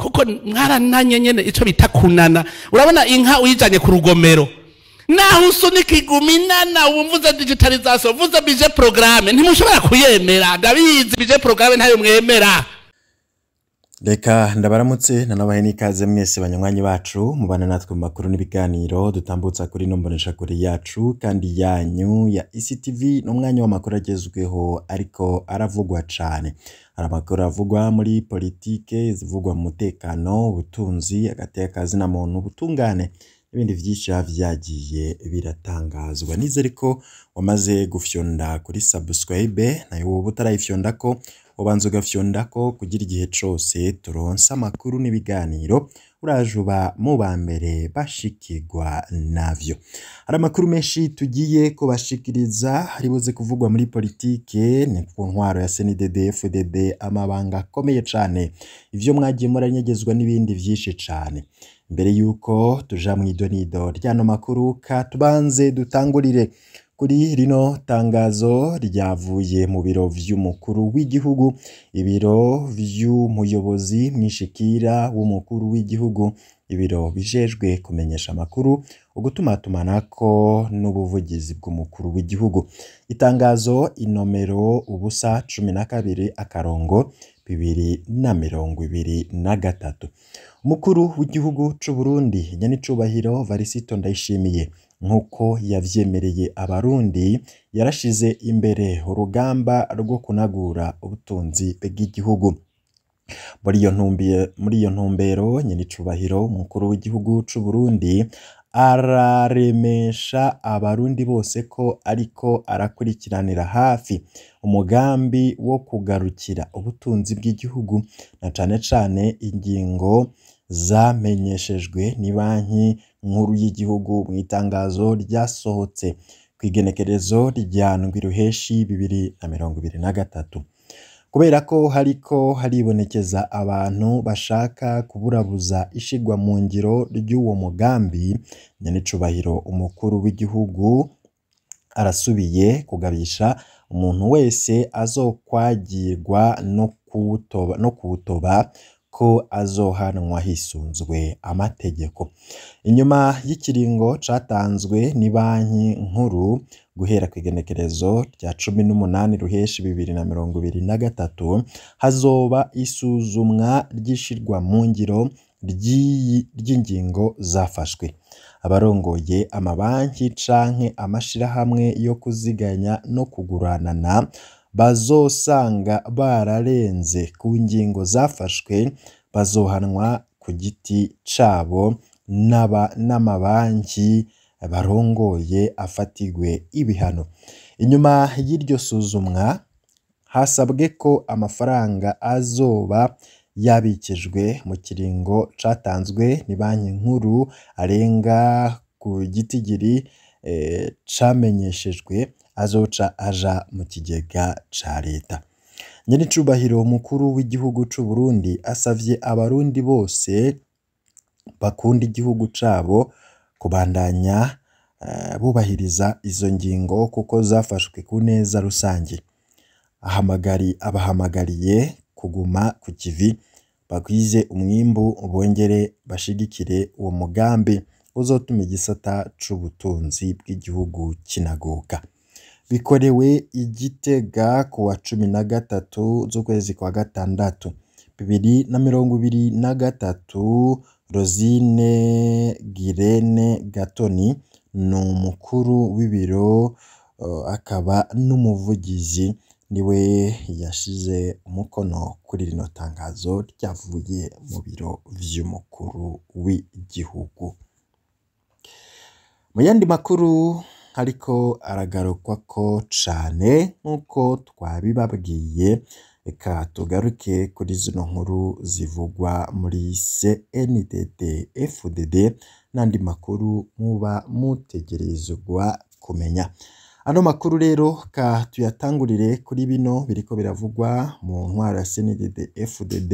kuko mwarananye nyene ico bita kunana. Urabona inka uyijanye ku rugomero naho usunika iguminana wumvuza digitalization vuza bije programme ntimushobora kuyemera ndabizi bije programme ntayo mwemera. Reka ndabaramutse nanabahe n'ikaze mwese banywanyi bacu mubana natwe mu makuru n'ibiganiro dutambutsa kuri nombonesha kuri yacu kandi yanyu ya ICTV n'umwanya w'amakuru agezweho ariko aravugwa cane. Hari amakuru avugwa muri politike, zivugwa mu mutekano, ubutunzi, agateka na muntu, ubutungane ibindi vyinshi vyagiye biratangazwa. Nizere ko wamaze gufyonda kuri subscribe nayo wowe utarayifyondako ubanza ugafyondako kugira igihe cose turonsa amakuru n'ibiganiro urajuba mu bambere bashikirwa navyo. Hari amakuru menshi tugiye kubashikiriza haribuze kuvugwa muri politike ni ku ntwaro ya CNDD FDD amabanga akomeye cane ivyo mwagiye muranyegezwa n'ibindi vyinshi cane. Mbere yuko tuja mu idonido ryano makuru ka tubanze dutangurire kuri rino tangazo ryavuye mu biro vy'umukuru w'igihugu, ibiro vy'umuyobozi mwishikira w'umukuru w'igihugu, ibiro bijejwe kumenyesha amakuru, ugutumatumanako n'ubuvugizi bw'umukuru w'igihugu. Itangazo inomero ubusa 12 akarongo 2023. Umukuru w'igihugu c'u Burundi nyenicubahiro Varisito Ndayishimiye nkuko yavyemereye abarundi yarashize imbere urugamba rwo kunagura ubutunzi bw'igihugu. Muri iyo ntumbero nyenicubahiro umukuru w'igihugu c'u Burundi araremesha abarundi bose ko ariko arakurikiranira hafi umugambi wo kugarukira ubutunzi bw'igihugu na cane cane ingingo zamenyeshejwe ni banki nkuru y'igihugu mu itangazo ryasohotse kwigenekerezo rya ndwi ruheshi 2023. Kubera ko hariko haribonekeza abantu bashaka kuburabuza ishigwa mu ngiro ry'uwo mugambi, nyenicubahiro umukuru w'igihugu arasubiye kugabisha umuntu wese azokwagirwa no kuwutoba ko azohanwa hisunzwe amategeko. Inyuma y'ikiringo catanzwe ni banki nkuru guhera kwigenekerezo rya 18 ruheshi 2023 hazoba isuzumwa ryishirwa mu ngiro ry'ingingo zafashwe. Abarongoye amabanki canke amashirahamwe yo kuziganya no kuguranana bazosanga bararenze ku ngingo zafashwe bazohanwa ku giti cabo n'amabanki barongoye afatigwe ibihano. Inyuma y'iryo suzumwa hasabwe ko amafaranga azoba yabikijwe mu kiringo catanzwe ni banki nkuru arenga ku gitigiri camenyeshejwe azoca aja mu kigega ca leta. Nyenicubahiro umukuru w'igihugu c'u Burundi asavye abarundi bose bakunda igihugu cabo kubandanya bubahiriza izo ngingo kuko zafashwe ku neza rusange. Abahamagariye kuguma ku kivi bagwize umwimbu bongere bashigikire uwo mugambi uzotuma igisata c'ubutunzi bw'igihugu kinaguka. Bikorewe Igitega ku wa 13 z'ukwezi kwa gatandatu 2023. Rosine Girene Gatoni ni umukuru w'ibiro akaba n'umuvugizi niwe yashize umukono kuri rino tangazo ryavuye mu biro vy'umukuru w'igihugu. Mu yandi makuru ariko aragarukwako cane nkuko twabibabwiye, reka tugaruke kuri zino nkuru zivugwa muri CNDD FDD n'andi makuru muba mutegerezwa kumenya. Ano makuru rero ka tuyatangurire kuri bino biriko biravugwa mu ntwaro ya CNDD FDD.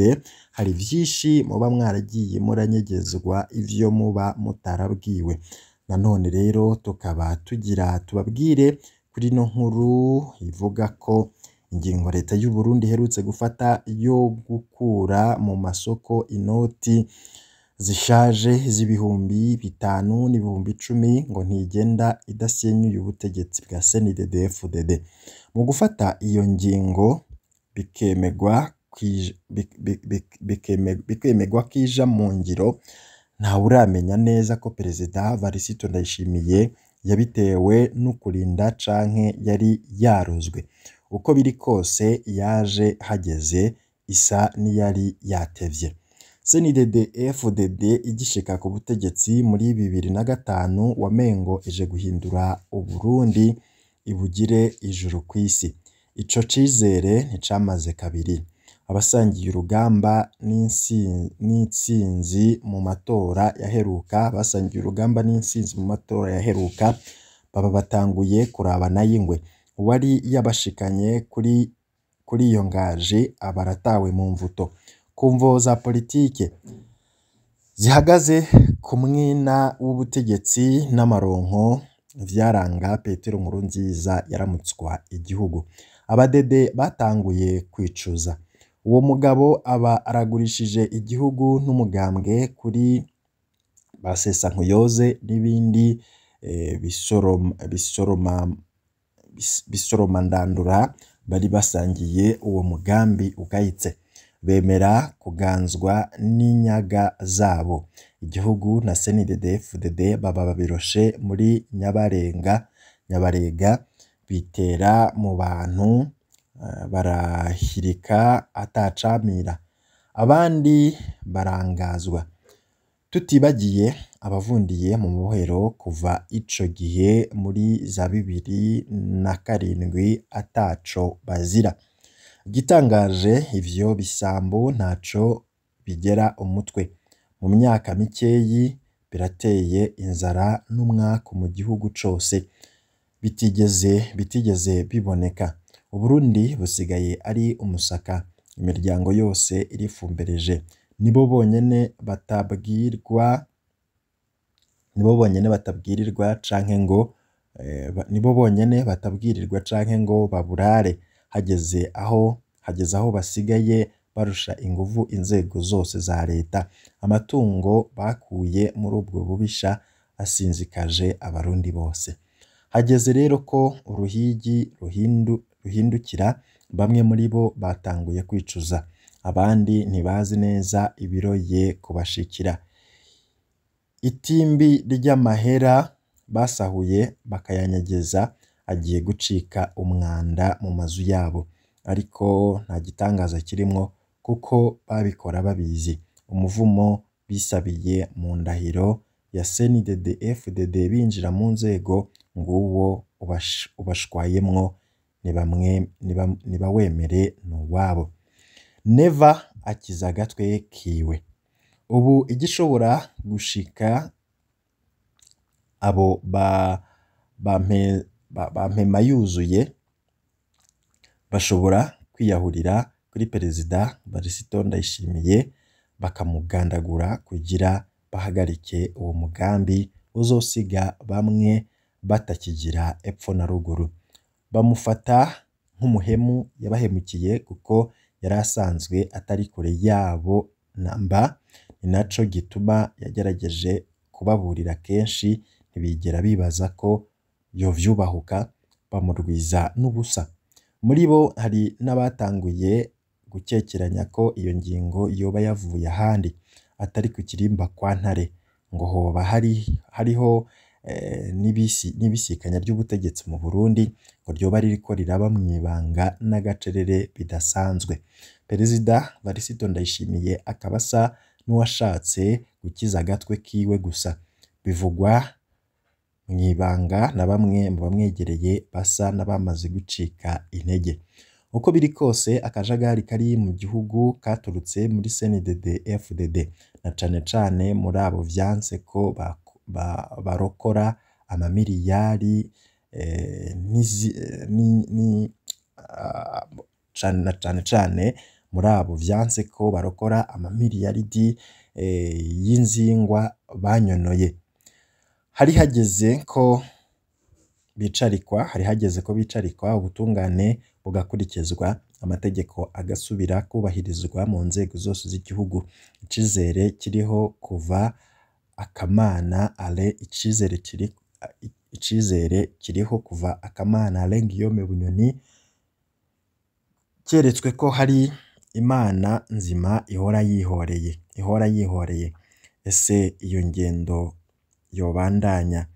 Hari vyinshi muba mwaragiye muranyegezwa ivyo muba mutarabwiwe. Nanone rero tukaba tugira tubabwire kuri no nkuru ivuga ko ingingo leta y'u Burundi iherutse gufata yo gukura mu masoko inoti zishaje z'ibihumbi 5 n'ibihumbi 10 ngo ntigenda idasenyuye ubutegetsi bwa CNDD-FDD. Mu gufata iyo ngingo bikemegwa kija mu ngiro, ntawe uramenya neza ko Perezida Varisito Ndayishimiye yabitewe n'ukurinda canke yari yarozwe. Uko biri kose yaje hageze isa n'iyari yatevye. CNDD-FDD igishika ku butegetsi muri 2005 wamengo ije guhindura Uburundi ibugire ijuru kw'isi. Ico cizere nticamaze kabiri. Abasangiye urugamba n'intsinzi mu matora yaheruka baba batanguye kurabana y'ingwe. Uwari yabashikanye kuri iyo ngaje abaratawe mu mvuto. Kumvo za politike zihagaze ku mwina w'ubutegetsi n'amaronko vyaranga Petero Nkurunziza yaramutswa igihugu. Abadede batanguye kwicuza. Uwo mugabo aba aragurishije igihugu n'umugambwe kuri Basesankuyoze n'ibindi bisoroma ndandura bari basangiye uwo mugambi ugayitse. Bemera kuganzwa n'inyaga zabo. Igihugu na CNDD-FDD baba babiroshe muri Nyabarega bitera mu bantu barahirika atacamira, abandi barangazwa. Tutibagiye abavundiye mu muhero kuva ico gihe muri za 2007 ataco bazira. Gitangaje ivyo bisambo ntaco bigera umutwe. Mu myaka mikeyi birateye inzara n'umwaka mu gihugu cose bitigeze biboneka. Uburundi busigaye ari umusaka. Imiryango yose irifumbereje. Nibo bonyene batabwirirwa canke ngo baburare. Hageze aho basigaye barusha inguvu inzego zose za leta. Amatungo bakuye muri ubwo bubisha asinzikaje abarundi bose. Hageze rero ko uruhigi ruhindukira. Bamwe muri bo batanguye kwicuza, abandi ntibazi neza ibiroye kubashikira. Itimbi ry'amahera basahuye bakayanyegeza agiye gucika umwanda mu mazu yabo, ariko nta gitangaza kirimwo kuko babikora babizi. Umuvumo bisabiye mu ndahiro ya CNDD-FDD binjira mu nzego nguwo ubashwayemwo nibawemere n'uwabo. Neva akiza agatwe kiwe. Ubu igishobora gushika abo bampema yuzuye bashobora kwiyahurira kuri Perezida Varisito Ndayishimiye bakamugandagura kugira bahagarike uwo mugambi uzosiga bamwe batakigira epfo na ruguru. Bamufata nk'umuhemu yabahemukiye kuko yari asanzwe atari kure yabo namba. Ni naco gituma yagerageje kubaburira kenshi ntibigera bibaza ko yovyubahuka, bamurwiza n'ubusa. Muri bo hari n'abatanguye gukekeranya ko iyo ngingo yoba yavuye ahandi atari ku kirimba kwa Ntare, ngo hoba hariho n'ibisikanya ry'ubutegetsi mu Burundi ngo ryoba ririko riraba mw'ibanga n'agacerere bidasanzwe. Perezida Varisito Ndayishimiye akaba asa n'uwashatse gukiza agatwe kiwe gusa. Bivugwa mw'ibanga na bamwe mu bamwegereye basa n'abamaze gucika intege. Uko biri kose akajagari kari mu gihugu katurutse muri CNDD-FDD na cane muri abo vyanse ko barokora amamiliyari cane muri abo vyanse ko barokora amamiliyaridi y'inzingwa banyonoye. Hari hageze ko bicarikwa ubutungane bugakurikizwa, amategeko agasubira kubahirizwa mu nzego zose z'igihugu. Icizere kiriho kuva Akamana Ale icizere kiriho kuva Akamana Ale Guillaume Bunyoni keretswe ko hari Imana nzima ihora yihoreye. Ese iyo ngendo yobandanya,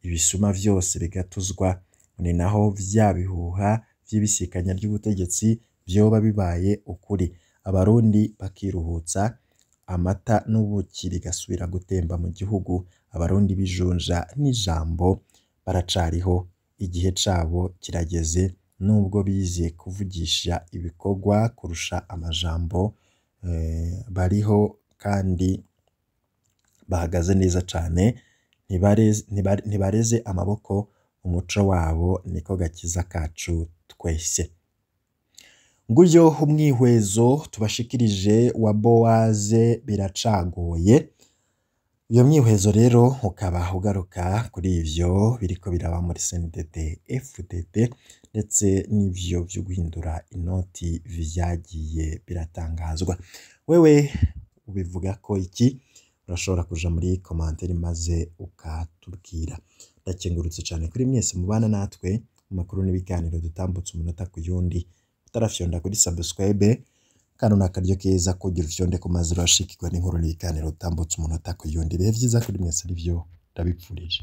ibisuma vyose bigatuzwa, ni naho vya bihuha vy'ibisikanya ry'ubutegetsi vyoba bibaye ukuri, abarundi bakiruhutsa, amata n'ubuki bigasubira gutemba mu gihugu, abarundi bijunja n'ijambo baracariho, igihe cabo kirageze, nubwo bize kuvugisha ibikorwa kurusha amajambo, bariho kandi bahagaze neza cane, ntibareze amaboko, umuco wabo niko gakiza kacu twese. Nguyo umwihwezo tubashikirije wa Bowaze biracagoye. Iyo mwihwezo rero ukaba ugaruka kuri ivyo biriko biraba muri CNDD FDD ndetse n'ivyo vyo guhindura inoti vyagiye biratangazwa. Wewe ubivuga ko iki? Urashobora kuja muri commentaire maze ukatubwira. Ndakengurutse cyane kuri mwese mubana natwe mu makuru n'ibiganiro dutambutse umunota ku yundi. Utarafyonda kuri subscribe, kano nakaryo keza kugira ufyonde ku mazi urashikirwa n'inkuru n'ibiganiro dutambutse umunota ku yundi. Bihe vyiza kuri mwese, arivyo ndabipfurije.